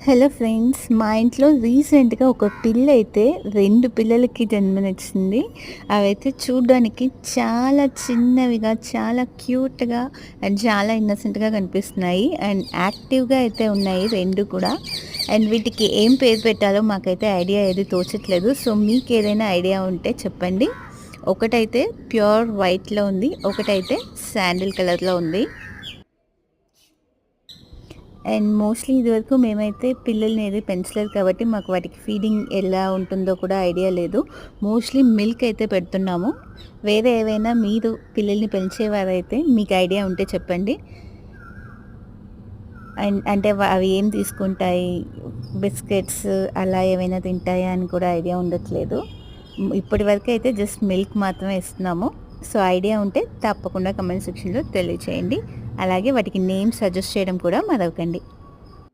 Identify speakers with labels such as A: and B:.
A: Hello friends, మా ఇంట్లో రీసెంట్గా ఒక పిల్ల అయితే 2 పిల్లలకి జన్మనిచ్చింది. అవైతే చూడ్డానికి చాలా చిన్నవిగా, చాలా క్యూట్‌గా అండ్ చాలా ఇన్నోసెంట్‌గా కనిపిస్తున్నాయి. అండ్ యాక్టివ్‌గా అయితే ఉన్నాయి 2 కూడా. అండ్ వీటికి ఏం పేరు పెట్టాలో మాకైతే ఐడియా ఏది తోచట్లేదు. సో మీకేదైనా ఐడియా ఉంటే చెప్పండి. ఒకటైతే ప్యూర్ వైట్‌లో ఉంది. ఒకటైతే శాండిల్ కలర్‌లో ఉంది. అండ్ మోస్ట్‌లీ ఇదివరకు మేమైతే పిల్లల్ని ఏది పెంచలేదు కాబట్టి మాకు వాటికి ఫీడింగ్ ఎలా ఉంటుందో కూడా ఐడియా లేదు. మోస్ట్‌లీ మిల్క్ అయితే పెడుతున్నాము. వేరే ఏవైనా మీరు పిల్లల్ని పెంచేవారైతే మీకు ఐడియా ఉంటే చెప్పండి. అండ్ అంటే అవి ఏం తీసుకుంటాయి? బిస్కెట్స్ అలా ఏమైనా తింటాయా అని కూడా ఐడియా ఉండట్లేదు. ఇప్పటివరకైతే జస్ట్ మిల్క్ మాత్రమే ఇస్తున్నాము. సో ఐడియా ఉంటే తప్పకుండా కామెంట్ సెక్షన్‌లో తెలియచేయండి. అలాగే వాటికి నేమ్స్ సజెస్ట్ చేయడం కూడా మరవకండి.